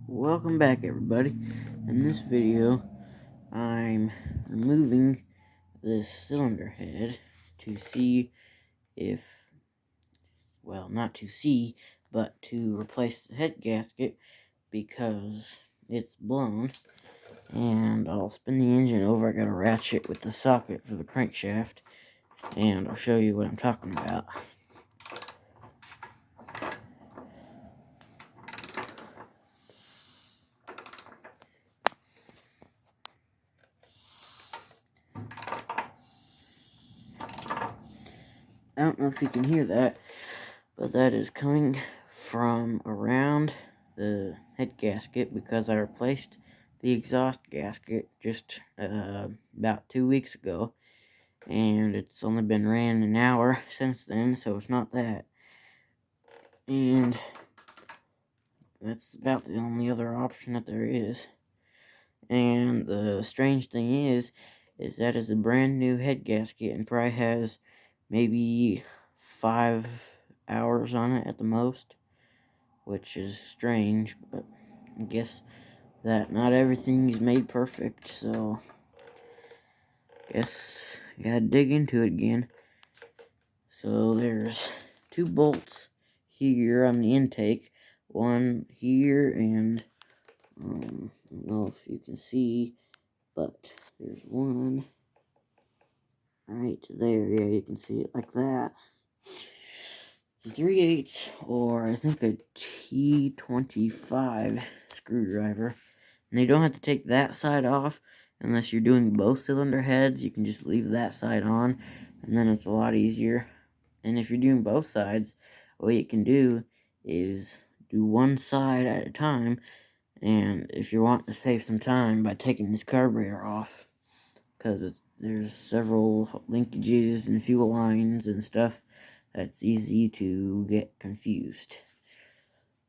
Welcome back, everybody. In this video, I'm removing this cylinder head to see if, well, not to see, but to replace the head gasket because it's blown. And I'll spin the engine over. I got a ratchet with the socket for the crankshaft, and I'll show you what I'm talking about. I don't know if you can hear that, but that is coming from around the head gasket because I replaced the exhaust gasket just about 2 weeks ago, and it's only been ran an hour since then, so it's not that. And that's about the only other option that there is. And the strange thing is that is a brand new head gasket and probably has maybe 5 hours on it at the most, which is strange, but I guess that not everything is made perfect, so guess I gotta dig into it again. So there's 2 bolts here on the intake, one here, and I don't know if you can see, but there's one right there. Yeah, you can see it like that. It's a 3/8, or I think a T25 screwdriver. And you don't have to take that side off unless you're doing both cylinder heads. You can just leave that side on, and then it's a lot easier. And if you're doing both sides, what you can do is do one side at a time. And if you want to save some time by taking this carburetor off, because there's several linkages and fuel lines and stuff, that's easy to get confused.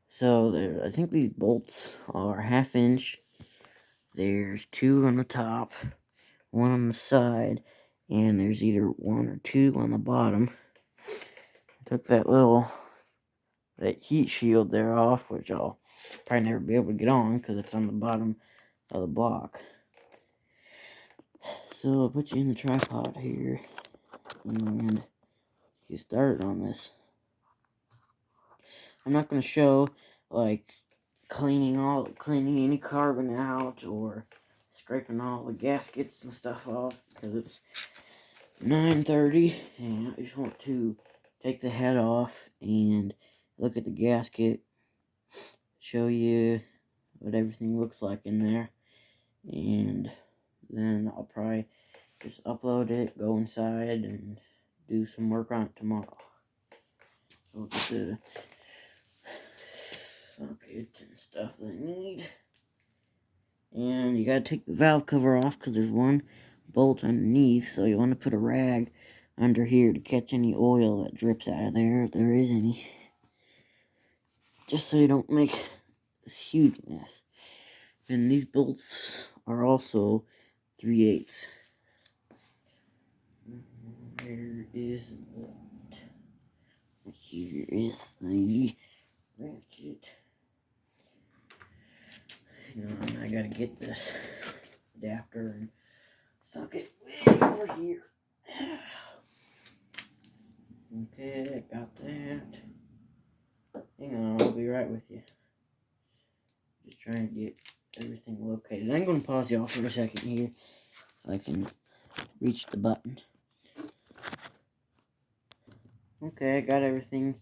So I think these bolts are 1/2 inch. There's 2 on the top, 1 on the side, and there's either 1 or 2 on the bottom. I took that heat shield there off, which I'll probably never be able to get on because it's on the bottom of the block. So I'll put you in the tripod here and get started on this. I'm not going to show like cleaning any carbon out or scraping all the gaskets and stuff off because it's 9:30 and I just want to take the head off and look at the gasket, show you what everything looks like in there, and then I'll probably just upload it, go inside, and do some work on it tomorrow. So I'll get the socket and stuff that I need. And you gotta take the valve cover off because there's one bolt underneath, so you want to put a rag under here to catch any oil that drips out of there, if there is any, just so you don't make this huge mess. And these bolts are also 3/8. Where is that? Here is the ratchet. Hang on, I gotta get this adapter and socket way over here. Okay, I got that. Hang on, I'll be right with you. Just trying to get everything located. I'm going to pause y'all for a second here so I can reach the button. Okay, I got everything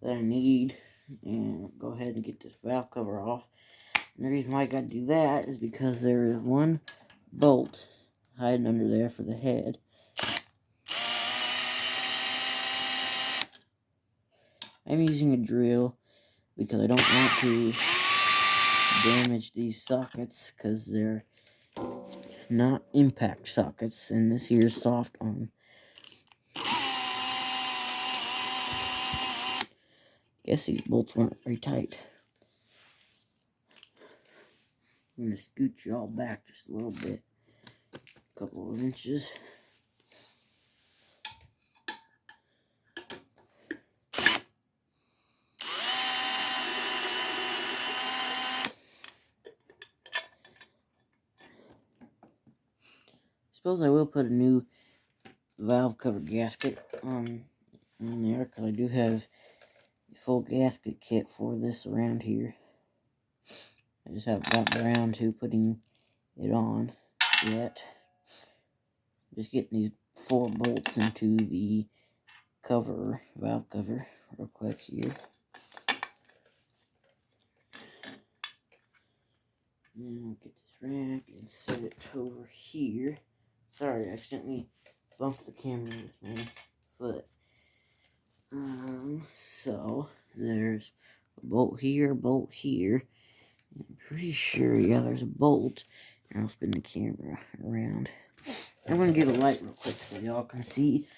that I need, and go ahead and get this valve cover off. And the reason why I got to do that is because there is one bolt hiding under there for the head. I'm using a drill because I don't want to damage these sockets because they're not impact sockets, and this here is soft on. Guess these bolts weren't very tight. I'm going to scoot you all back just a little bit, a couple of inches. suppose I will put a new valve cover gasket on there, because I do have a full gasket kit for this around here. I just haven't gotten around to putting it on yet. Just getting these 4 bolts into the cover, valve cover, real quick here. And I'll get this rack and set it over here. Sorry, I accidentally bumped the camera with my foot. So there's a bolt here, I'm pretty sure, yeah, there's a bolt. And I'll spin the camera around. I'm gonna get a light real quick so y'all can see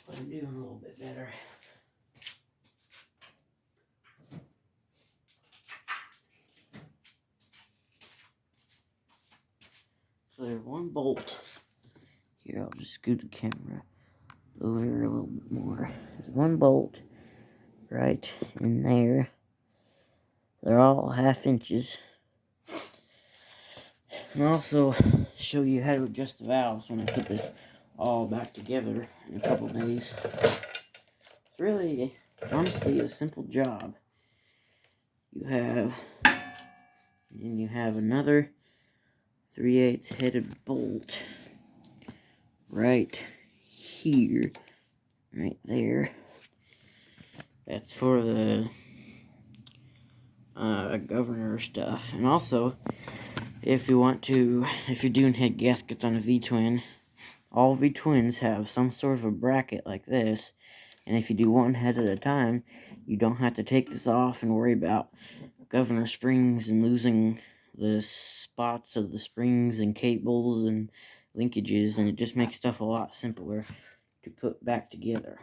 what I'm doing a little bit better. So there's one bolt. Here, I'll just scoot the camera over a little bit more. There's one bolt right in there. They're all 1/2 inches. And I'll also show you how to adjust the valves when I put this all back together in a couple days. It's really, honestly, a simple job. You have another 3/8 headed bolt right here, right there. That's for the governor stuff. And also, if you're doing head gaskets on a V-twin, all V-twins have some sort of a bracket like this. And if you do one head at a time, you don't have to take this off and worry about governor springs and losing the spots of the springs and cables and linkages, and it just makes stuff a lot simpler to put back together.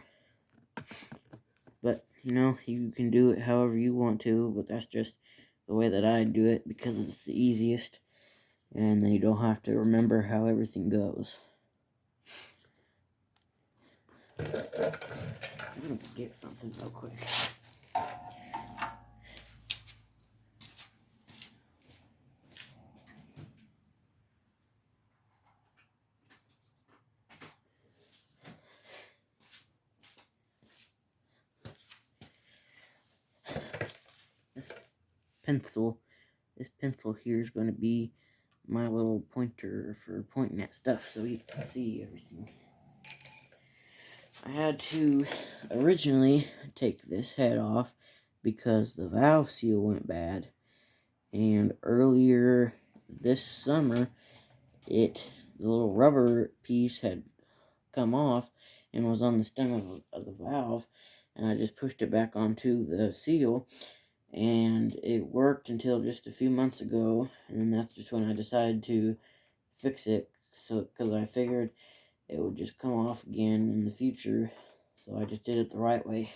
But, you can do it however you want to, but that's just the way that I do it, because it's the easiest, and then you don't have to remember how everything goes. I'm gonna get something real quick. This pencil here is going to be my little pointer for pointing at stuff so you can see everything. I had to originally take this head off because the valve seal went bad, and earlier this summer the little rubber piece had come off and was on the stem of the valve, and I just pushed it back onto the seal, and it worked until just a few months ago, and then that's just when I decided to fix it, because I figured it would just come off again in the future, so I just did it the right way.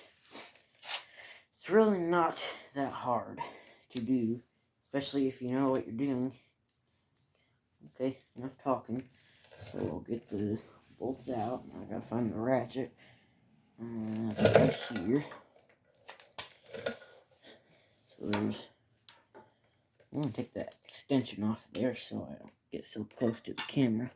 It's really not that hard to do, especially if you know what you're doing. Okay, enough talking. So I'll get the bolts out. I gotta find the ratchet. It's right here. So I'm gonna take that extension off there so I don't get so close to the camera.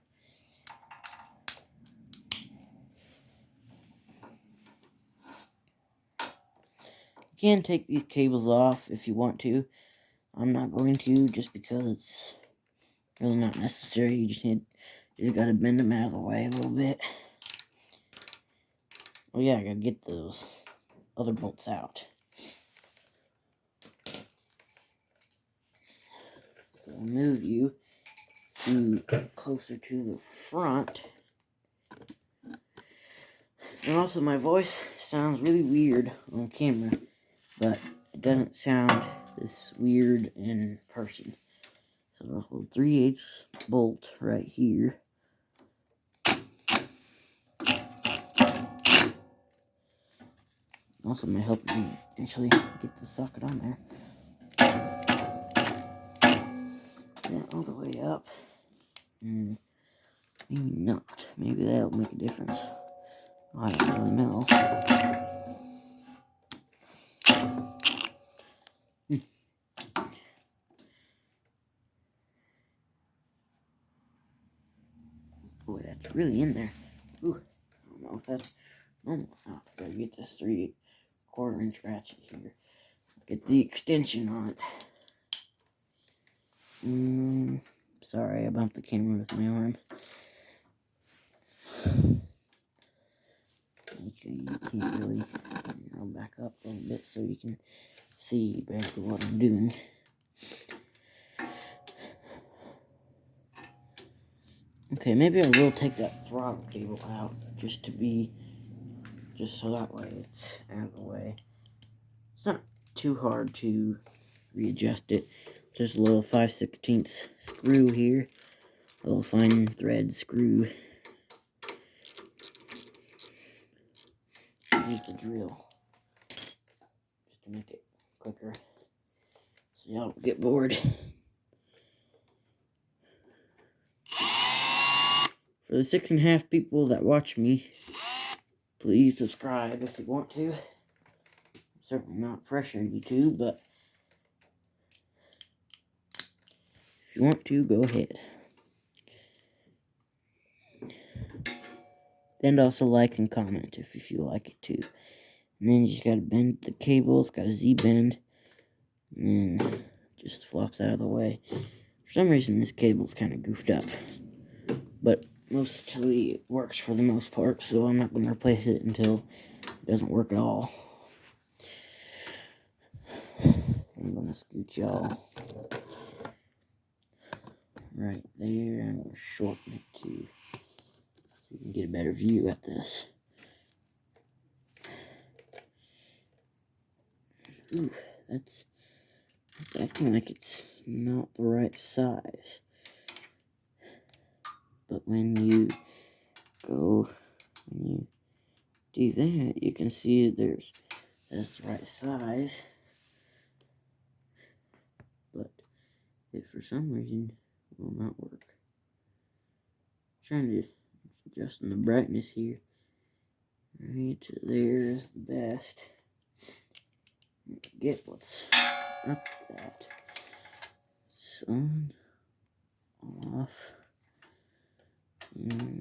You can take these cables off if you want to. I'm not going to, just because it's really not necessary. You just gotta bend them out of the way a little bit. Oh yeah, I gotta get those other bolts out. So I'll move you closer to the front. And also, my voice sounds really weird on camera, but it doesn't sound this weird in person. So I'll hold 3/8 bolt right here. Also may help you actually get the socket on there. Yeah, all the way up. Maybe not. Maybe that'll make a difference. I don't really know. Boy, that's really in there. Ooh, I don't know if that's normal. Oh, I gotta get this 3/4 inch ratchet here. Get the extension on it. Sorry, I bumped the camera with my arm. You can't really, I'll back up a little bit so you can see better what I'm doing. Okay, maybe I will take that throttle cable out just so that way it's out of the way. It's not too hard to readjust it. Just a little 5/16 screw here, a little fine thread screw. Use the drill just to make it quicker so y'all don't get bored. For the 6.5 people that watch me, please subscribe if you want to. I'm certainly not pressuring you to, but if you want to, go ahead. And also like and comment if you like it too. And then you just gotta bend the cable. It's got a Z-bend. And then it just flops out of the way. For some reason, this cable's kind of goofed up. But mostly it works for the most part, so I'm not going to replace it until it doesn't work at all. I'm going to scoot y'all right there. I'm going to shorten it too, so you can get a better view at this. Ooh, that's acting like it's not the right size. But when you do that, you can see that's the right size. But it for some reason will not work. I'm trying to adjust the brightness here. Right to there is the best. Get what's up with that. On, off. I'm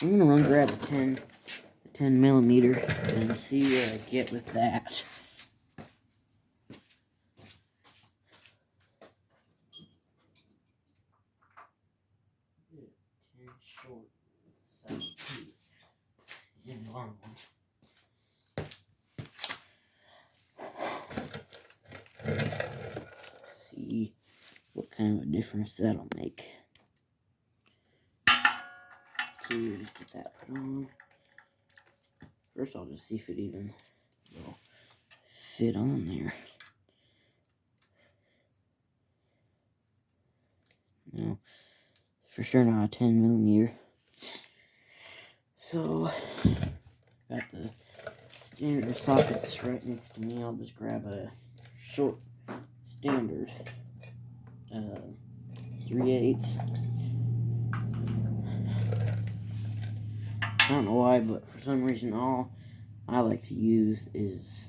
gonna run grab a 10 millimeter and see where I get with that. Short, and long one. See what kind of a difference that'll make. Okay, just get that put on. First, I'll just see if it even will fit on there. No, for sure not a 10 millimeter. So, got the standard sockets right next to me. I'll just grab a short standard 3/8. I don't know why, but for some reason all I like to use is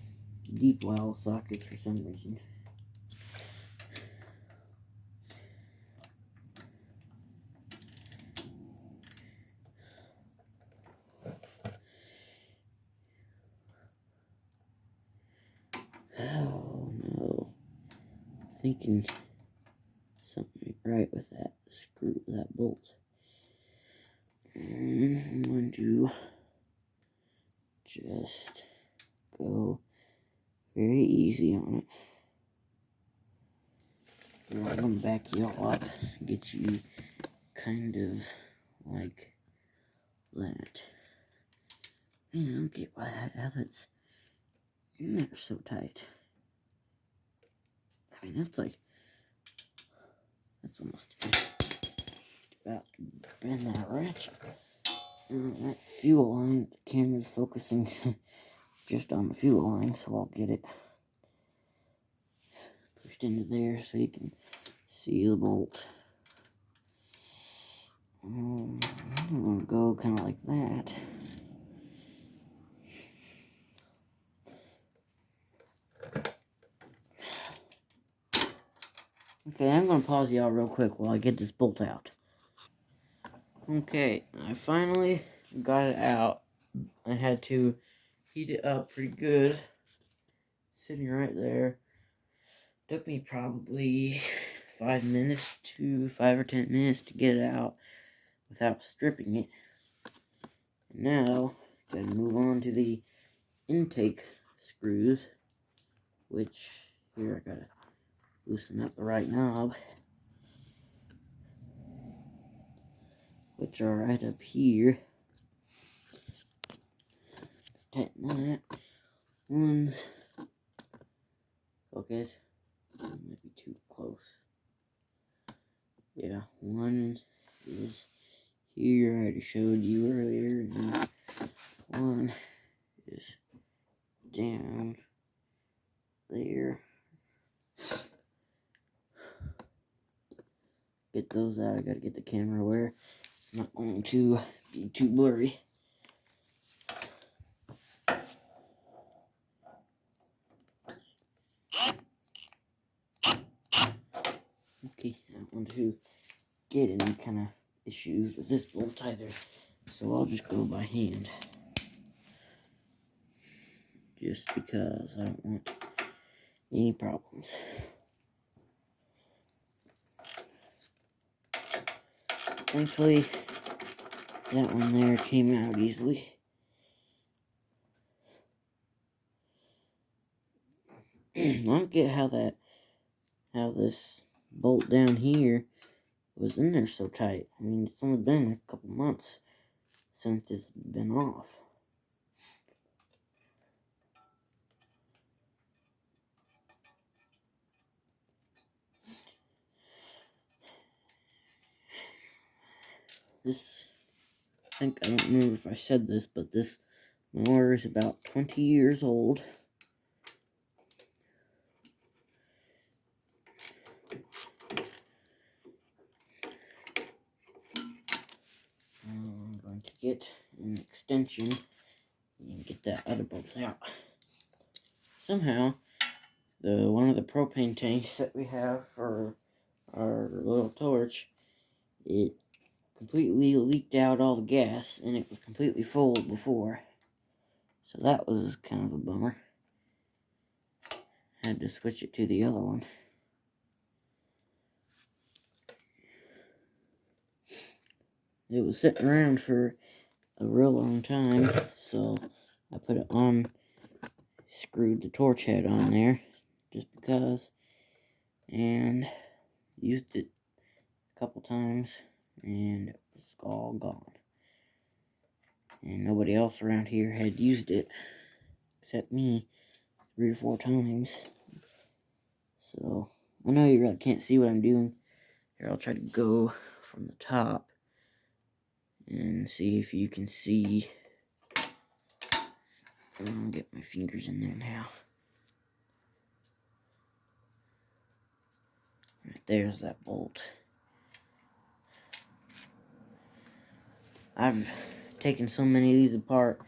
deep well sockets for some reason. Oh no. Thinking something right with that screw, that bolt. I'm going to just go very easy on it. I'm going to back you all up, get you kind of like that. Man, I don't get why how that's in there so tight. I mean, that's almost about to bend that ratchet. And that fuel line, the camera's focusing just on the fuel line, so I'll get it pushed into there so you can see the bolt. I'm going to go kind of like that. Okay, I'm going to pause y'all real quick while I get this bolt out. Okay, I finally got it out. I had to heat it up pretty good. Sitting right there. Took me probably 5 or 10 minutes to get it out without stripping it. And now, gotta move on to the intake screws, which here I gotta loosen up the right knob, which are right up here. Tighten that. One's focus. Might be too close. Yeah, one is here. I already showed you earlier, and one is down there. Get those out. I gotta get the camera where it's not going to be too blurry. Okay, I don't want to get any kind of issues with this bolt either, so I'll just go by hand. Just because I don't want any problems. Thankfully, that one there came out easily. I don't get how this bolt down here was in there so tight. I mean, it's only been a couple months since it's been off. This, I don't remember if I said this, but this mower is about 20 years old. I'm going to get an extension and get that other bolt out. Somehow, one of the propane tanks that we have for our little torch, it completely leaked out all the gas, and it was completely full before. So that was kind of a bummer. Had to switch it to the other one. It was sitting around for a real long time, so I put it on, screwed the torch head on there, just because, and used it a couple times, and it was all gone. And nobody else around here had used it, except me, 3 or 4 times. So, I know you really can't see what I'm doing. Here, I'll try to go from the top and see if you can see. I'll get my fingers in there now. Right there's that bolt. I've taken so many of these apart,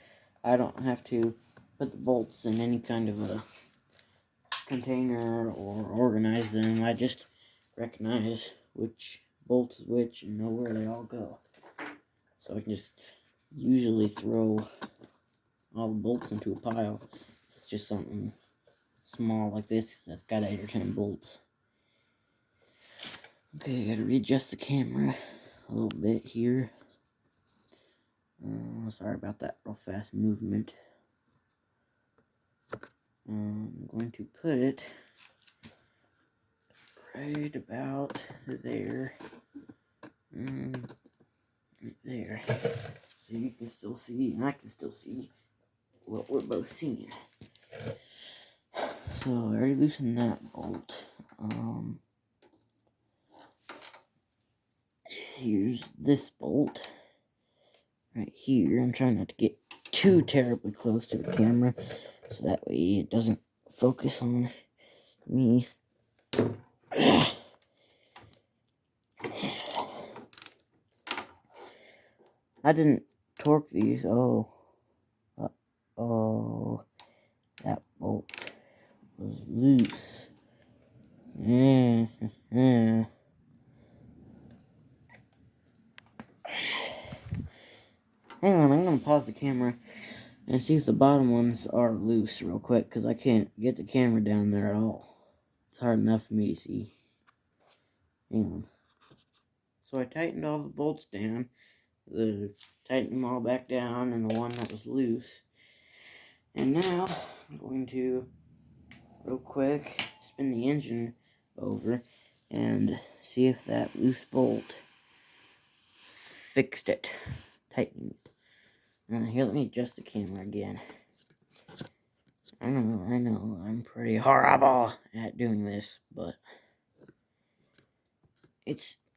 I don't have to put the bolts in any kind of a container or organize them. I just recognize which bolt is which and know where they all go. So I can just usually throw all the bolts into a pile. It's just something small like this that's got 8 or 10 bolts. Okay, I gotta readjust the camera a little bit here. Sorry about that real fast movement. I'm going to put it right about there. Right there. So you can still see, and I can still see what we're both seeing. So I already loosened that bolt. Here's this bolt right here. I'm trying not to get too terribly close to the camera, so that way it doesn't focus on me. I didn't torque these. Oh, that bolt was loose. the camera and see if the bottom ones are loose real quick, because I can't get the camera down there at all. It's hard enough for me to see. Hang on. So I tightened all the bolts down, tightened them all back down, and the one that was loose. And now I'm going to, real quick, spin the engine over and see if that loose bolt fixed it. Tighten it. Here, let me adjust the camera again. I know, I'm pretty horrible at doing this, but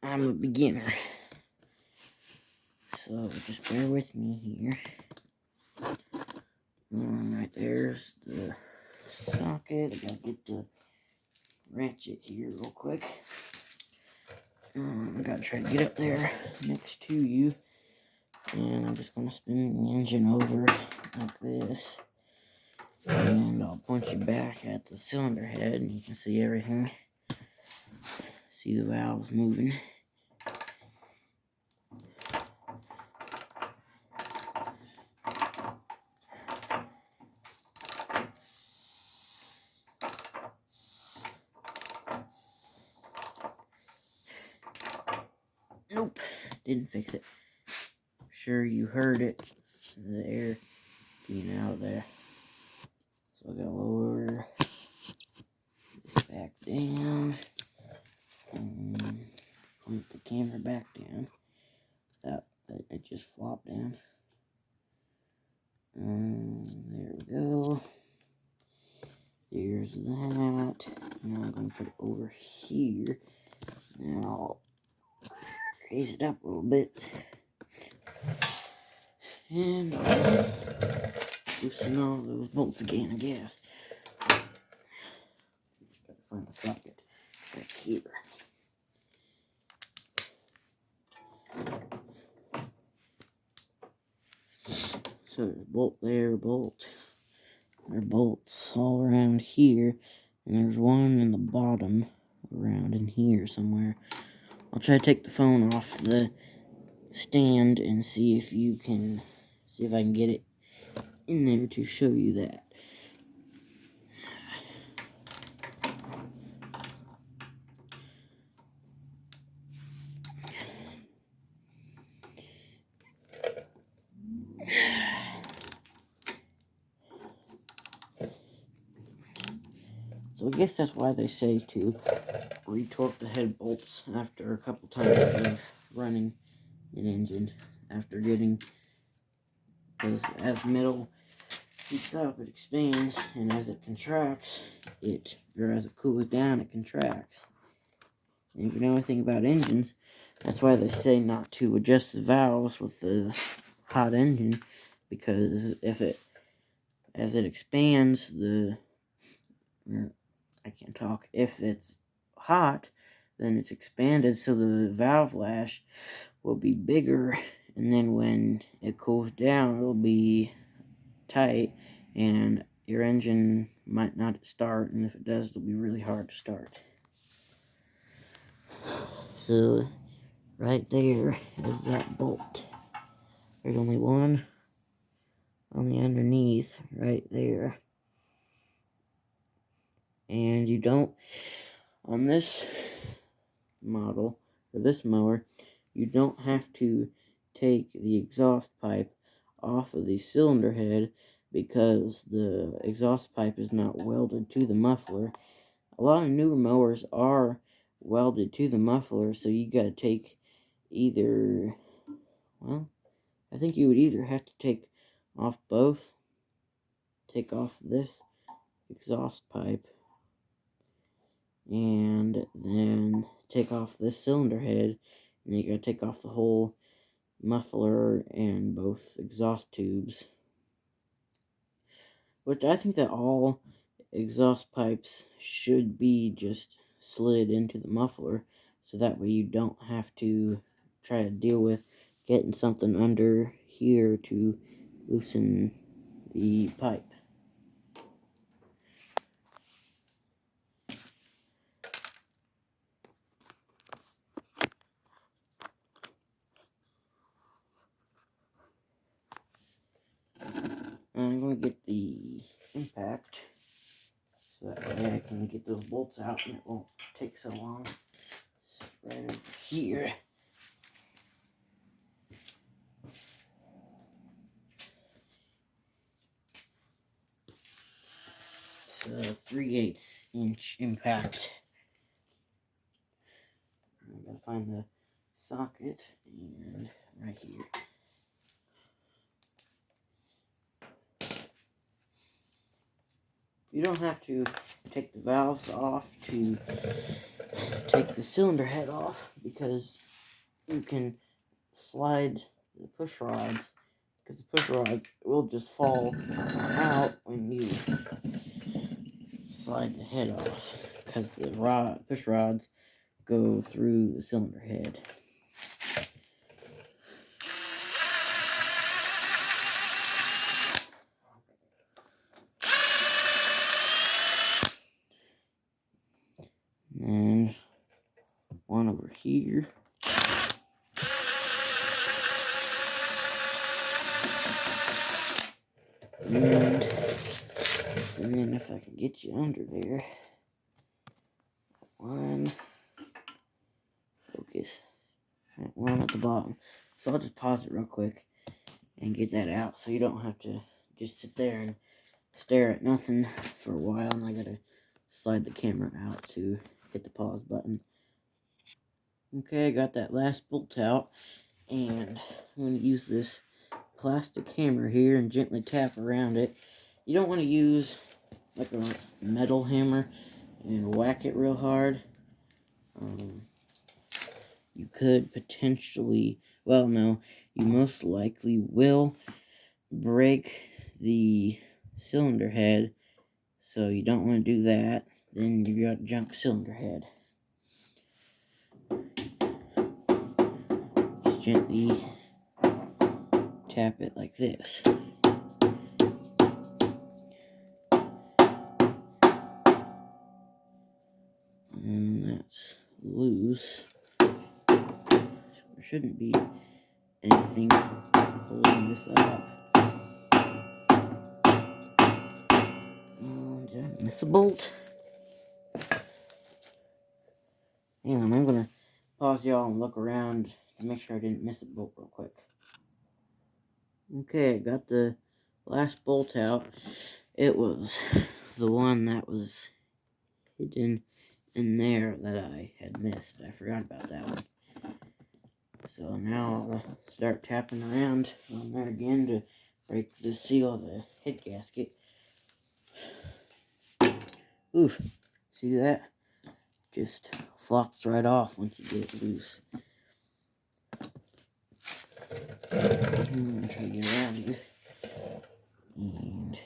I'm a beginner. So, just bear with me here. Right there's the socket. I gotta get the ratchet here real quick. I gotta try to get up there next to you. And I'm just gonna spin the engine over like this. And I'll point you back at the cylinder head and you can see everything. See the valves moving. Nope, didn't fix it. Sure you heard it. The air being out there. So I gotta lower this back down and point the camera back down. It just flopped down. There we go. There's that. Now I'm gonna put it over here. Now I'll raise it up a little bit. And loosen all those bolts again, I guess. Gotta find the socket back here. So there's a bolt there, bolt. There are bolts all around here. And there's one in the bottom around in here somewhere. I'll try to take the phone off the stand and see if I can get it in there to show you that. So I guess that's why they say to retorque the head bolts after a couple times of running an engine, because as metal heats up, it expands, and as it contracts, or as it cools down, it contracts. And if you know anything about engines, that's why they say not to adjust the valves with the hot engine, because as it expands, if it's hot, then it's expanded, so the valve lash will be bigger, and then when it cools down, it'll be tight, and your engine might not start, and if it does, it'll be really hard to start. So, right there is that bolt. There's only one on the underneath, right there. And you don't, on this model, or this mower, you don't have to take the exhaust pipe off of the cylinder head because the exhaust pipe is not welded to the muffler. A lot of newer mowers are welded to the muffler, so you gotta take I think you would either have to take off this exhaust pipe, and then take off this cylinder head, and you gotta take off the whole muffler and both exhaust tubes. Which I think that all exhaust pipes should be just slid into the muffler, so that way you don't have to try to deal with getting something under here to loosen the pipe. I'm going to get the impact so that way I can get those bolts out and it won't take so long. It's right over here. It's a 3/8 inch impact. I'm going to find the socket and right here. You don't have to take the valves off to take the cylinder head off, because you can slide the push rods, because the push rods will just fall out when you slide the head off, because the push rods go through the cylinder head. And one over here. And then if I can get you under there, one, focus, one at the bottom. So I'll just pause it real quick and get that out, so you don't have to just sit there and stare at nothing for a while. And I gotta slide the camera out to hit the pause button. Okay, I got that last bolt out, and I'm going to use this plastic hammer here and gently tap around it. You don't want to use like a metal hammer and whack it real hard. You could potentially, well, no, you most likely will break the cylinder head, so you don't want to do that. Then you got a junk cylinder head. Just gently tap it like this. And that's loose. So there shouldn't be anything holding this up. And did I miss a bolt? Hang on, I'm gonna pause y'all and look around to make sure I didn't miss a bolt real quick. Okay, I got the last bolt out. It was the one that was hidden in there that I had missed. I forgot about that one. So now I'll start tapping around on there again to break the seal of the head gasket. Oof, see that? Just flops right off once you get it loose. I'm gonna try to get around you and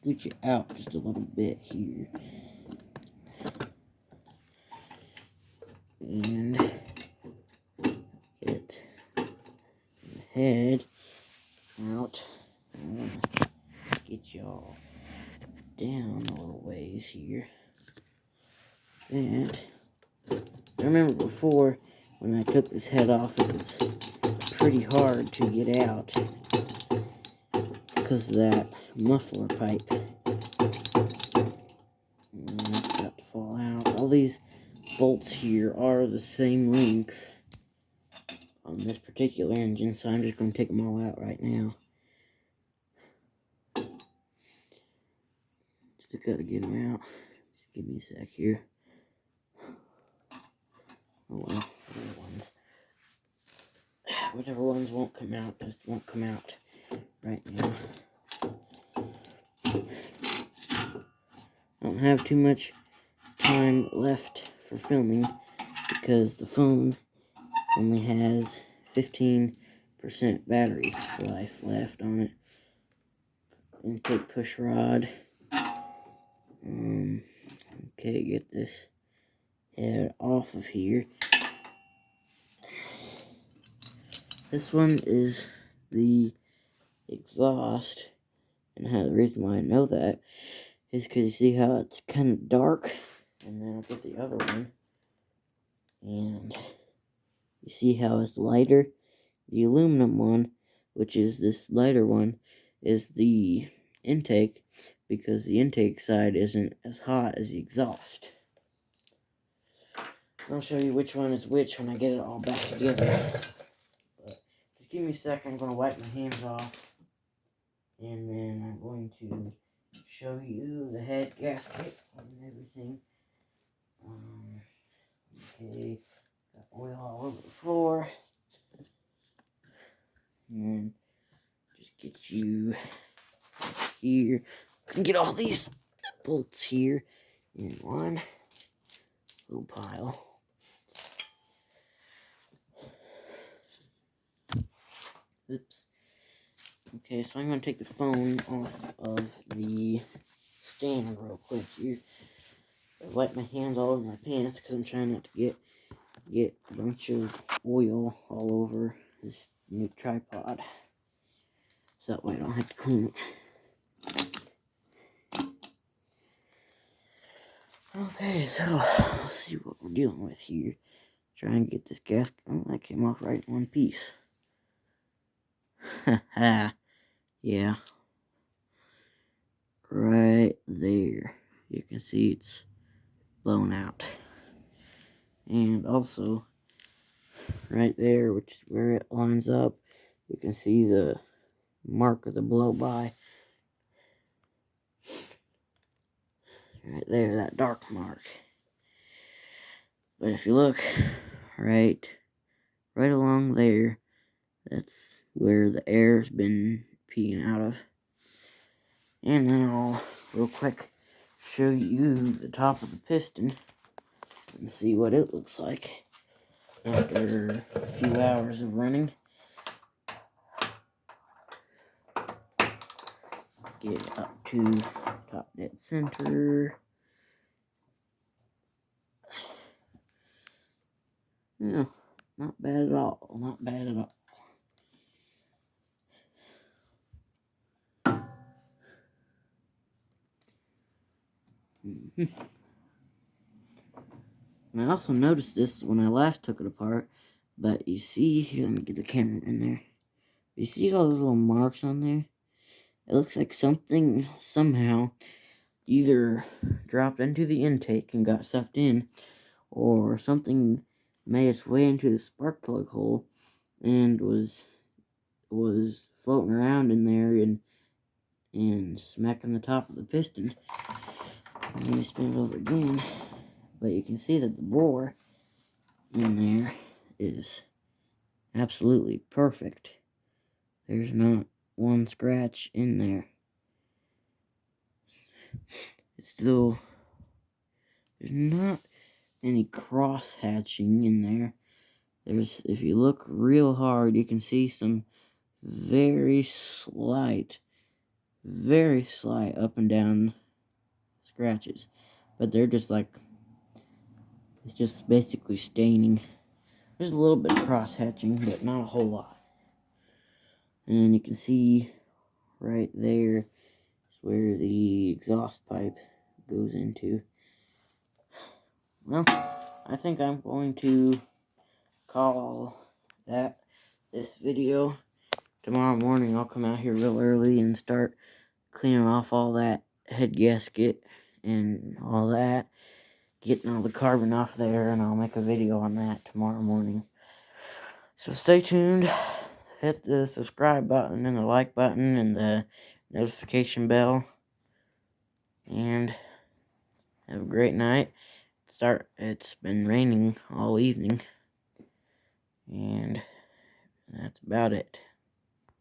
scooch it out just a little bit here. And get the head out. I'm gonna get y'all down a little ways here. And I remember before when I took this head off, it was pretty hard to get out because of that muffler pipe. And it's about to fall out. All these bolts here are the same length on this particular engine, so I'm just going to take them all out right now. Just got to get them out. Just give me a sec here. Oh well, whatever ones won't come out, just won't come out right now. I don't have too much time left for filming because the phone only has 15% battery life left on it. Intake push rod. Okay, get this head off of here. This one is the exhaust, and the reason why I know that is because you see how it's kind of dark. And then I'll get the other one, and you see how it's lighter. The aluminum one, which is this lighter one, is the intake, because the intake side isn't as hot as the exhaust. I'll show you which one is which when I get it all back together. But just give me a second, I'm going to wipe my hands off, and then I'm going to show you the head gasket and everything. Okay, got oil all over the floor. And then just get you here. Can get all these bolts here in one little pile. Oops. Okay, so I'm going to take the phone off of the stand real quick here. I wipe my hands all over my pants because I'm trying not to get a bunch of oil all over this new tripod. So that way I don't have to clean it. Okay, so let's see what we're dealing with here. Try and get this gasket. Oh, that came off right in one piece. Haha. Yeah. Right there. You can see it's blown out. And also, right there, which is where it lines up, you can see the mark of the blow-by. Right there, that dark mark. But if you look right along there, that's where the air's been peeing out of. And then I'll real quick show you the top of the piston and see what it looks like after a few hours of running. Get it up to top dead center. Yeah, not bad at all. Not bad at all. And I also noticed this when I last took it apart, but you see, here, let me get the camera in there. You see all those little marks on there? It looks like something somehow either dropped into the intake and got sucked in, or something made its way into the spark plug hole and was floating around in there and smacking the top of the piston. Let me spin it over again. But you can see that the bore in there is absolutely perfect. There's not one scratch in there. It's still, there's not any cross hatching in there. If you look real hard, you can see some very slight up and down scratches. But they're just like, it's just basically staining. There's a little bit of cross hatching, but not a whole lot. And you can see right there is where the exhaust pipe goes into. Well, I think I'm going to call that this video. Tomorrow morning I'll come out here real early and start cleaning off all that head gasket and all that, getting all the carbon off there, and I'll make a video on that tomorrow morning. So stay tuned, hit the subscribe button and the like button and the notification bell, and have a great night. It's been raining all evening, and that's about it.